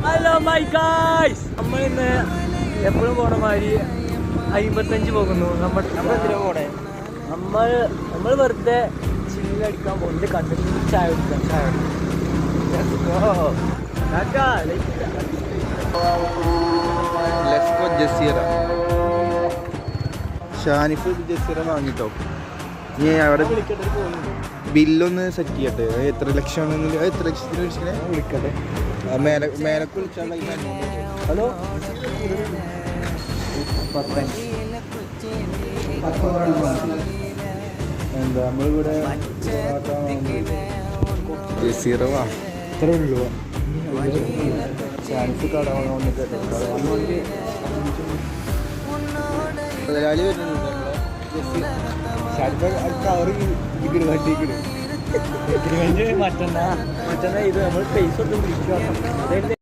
Hello my guys, നമ്മളിന്ന് എപ്പോഴും പോണ മാതിരി 55 പോകുന്നു. നമ്മൾ വെറുതെ ചില്ലടിക്കാൻ പോകുന്നത്. കണ്ടിട്ട് ചായ കുടിക്കാം. ഷാനിഫ് ജസീറ വാങ്ങിട്ടോ. ഇനി അവിടെ ബില്ലൊന്ന് സെറ്റ് ചെയ്യട്ടെ. എത്ര ലക്ഷമാണെന്ന്, എത്ര ലക്ഷത്തിന് വിളിക്കണേ വിളിക്കട്ടെ. മേലക്ക് വിളിച്ചാൽ ഹലോ എന്താ നമ്മളിവിടെ ജസീറ വാ ഇത്ര ഉള്ളൂ. ഷാനിഫ് കട വന്നിട്ട് മുതലാളി വരുന്നുണ്ട്. മറ്റന്നാ ഇത് നമ്മൾ പൈസ ഒന്നും പിടിക്കുക.